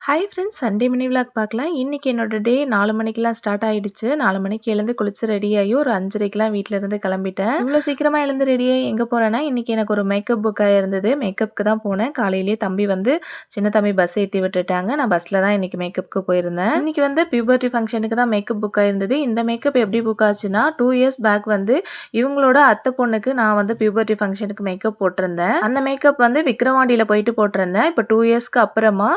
Hi friends, Sunday mini vlog பார்க்கலாம். இன்றைக்கி என்னோட டே 4 மணிக்கெலாம் ஸ்டார்ட் ஆகிடுச்சு. 4 மணிக்கு எழுந்து குளிச்சு ரெடியாகி ஒரு 5:30க்கெலாம் வீட்டிலேருந்து கிளம்பிட்டேன். இவ்வளோ சீக்கிரமாக எழுந்து ரெடியாகி எங்கே போகிறேன்னா, இன்றைக்கி எனக்கு ஒரு மேக்கப் புக்காக இருந்தது. மேக்கப்புக்கு தான் போனேன். காலையிலேயே தம்பி வந்து சின்ன தம்பி பஸ் ஏற்றி விட்டுட்டாங்க. நான் பஸ்ஸில் தான் இன்றைக்கி மேக்கப்புக்கு போயிருந்தேன். இன்றைக்கி வந்து பியூபர்ட்டி ஃபங்க்ஷனுக்கு தான் மேக்கப் புக்காக இருந்தது. இந்த மேக்கப் எப்படி புக் ஆச்சுன்னா, 2 இயர்ஸ் பேக் வந்து இவங்களோட அத்தை பொண்ணுக்கு நான் வந்து பியூபர்ட்டி ஃபங்க்ஷனுக்கு மேக்கப் போட்டிருந்தேன். அந்த மேக்கப் வந்து விக்ரவாண்டியில் போயிட்டு போட்டிருந்தேன். இப்போ 2 இயர்ஸ்க்கு அப்புறமா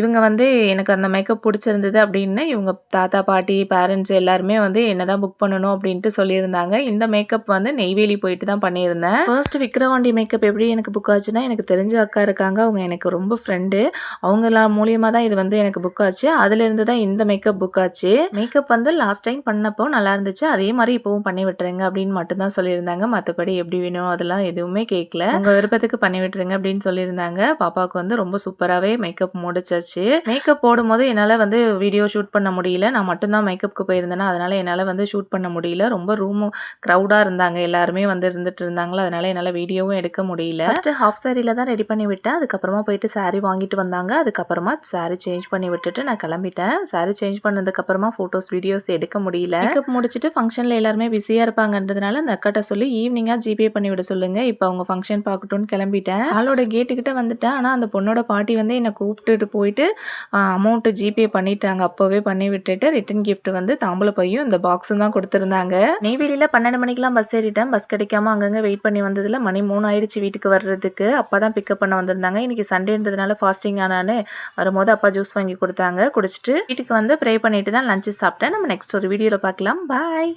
இவங்க வந்து எனக்கு அந்த மேக்கப் பிடிச்சிருந்தது அப்படின்னு இவங்க தாத்தா பாட்டி பேரண்ட்ஸ் எல்லாருமே வந்து என்னதான் புக் பண்ணணும் அப்படின்ட்டு சொல்லியிருந்தாங்க. இந்த மேக்கப் வந்து நெய்வேலி போயிட்டு தான் பண்ணியிருந்தேன். ஃபர்ஸ்ட் விக்ரவாண்டி மேக்கப் எப்படி எனக்கு புக் ஆச்சுன்னா, எனக்கு தெரிஞ்ச அக்கா இருக்காங்க, அவங்க எனக்கு ரொம்ப ஃப்ரெண்டு. அவங்கள மூலியமாக தான் இது வந்து எனக்கு புக் ஆச்சு. அதுலேருந்து தான் இந்த மேக்கப் புக் ஆச்சு. மேக்கப் வந்து லாஸ்ட் டைம் பண்ணப்போ நல்லா இருந்துச்சு, அதே மாதிரி இப்போவும் பண்ணி விட்டுருங்க அப்படின்னு மட்டும்தான் சொல்லியிருந்தாங்க. மற்றபடி எப்படி வேணும் அதெல்லாம் எதுவுமே கேட்கல. உங்கள் விருப்பத்துக்கு பண்ணி விட்டுருங்க அப்படின்னு சொல்லியிருந்தாங்க. பாப்பாவுக்கு வந்து ரொம்ப சூப்பராகவே மேக்கப் முடிச்சாச்சு. மேக்கப் போடும்போது என்னால் வந்து வீடியோ ஷூட் பண்ண முடியல. நான் மட்டும்தான் மேக்கப்புக்கு போயிருந்தேன்னா, அதனால் என்னால் வந்து ஷூட் பண்ண முடியல. ரொம்ப ரூமும் க்ரௌடாக இருந்தாங்க. எல்லாருமே வந்து இருந்துட்டு இருந்தாங்களா, அதனால் என்னால் வீடியோவும் எடுக்க முடியல. ஃபஸ்ட்டு ஹாஃப் சாரியில் தான் ரெடி பண்ணி விட்டேன். அதுக்கப்புறமா போயிட்டு சாரீ வாங்கிட்டு வந்தாங்க. அதுக்கப்புறமா சாரீ சேஞ்ச் பண்ணி விட்டுட்டு நான் கிளம்பிட்டேன். சாரீ சேஞ்ச் பண்ணதுக்கப்புறமா ஃபோட்டோஸ் வீடியோஸ் எடுக்க முடியல. மேக்கப் முடிச்சுட்டு ஃபங்க்ஷனில் எல்லாருமே பிஸியாக இருப்பாங்கன்றதுனால அந்த அக்காட்ட சொல்லி ஈவினிங்காக ஜிபே பண்ணி விட சொல்லுங்கள், இப்போ அவங்க ஃபங்க்ஷன் பார்க்கட்டும்னு கிளம்பிட்டேன். ஹாலோட கேட்டுக்கிட்ட வந்துட்டேன். ஆனால் அந்த பொண்ணோட பாட்டி வந்து என்னை கூப்பிட்டுட்டு போயிட்டு அமௌண்ட்டு ஜிபே பண்ணிட்டாங்க. அப்போவே பண்ணி விட்டுட்டு ரிட்டன் கிஃப்ட் வந்து தாம்பூல பையும் இந்த பாக்ஸும் தான் கொடுத்துருந்தாங்க. நெய்வேலியில் 12 மணிக்கெலாம் பஸ் ஏறிட்டேன். பஸ் கிடைக்காம அங்கங்கே வெயிட் பண்ணி வந்ததில் மணி 3 ஆயிடுச்சு வீட்டுக்கு வர்றதுக்கு. அப்பா தான் பிக்கப் பண்ண வந்திருந்தாங்க. இன்றைக்கி சண்டேன்றதுனால ஃபாஸ்டிங் ஆனான்னு வரும்போது அப்பா ஜூஸ் வாங்கி கொடுத்தாங்க. குடிச்சிட்டு வீட்டுக்கு வந்து ப்ரே பண்ணிட்டு தான் லஞ்சு சாப்பிட்டேன். நம்ம நெக்ஸ்ட் ஒரு வீடியோவில் பார்க்கலாம். பாய்.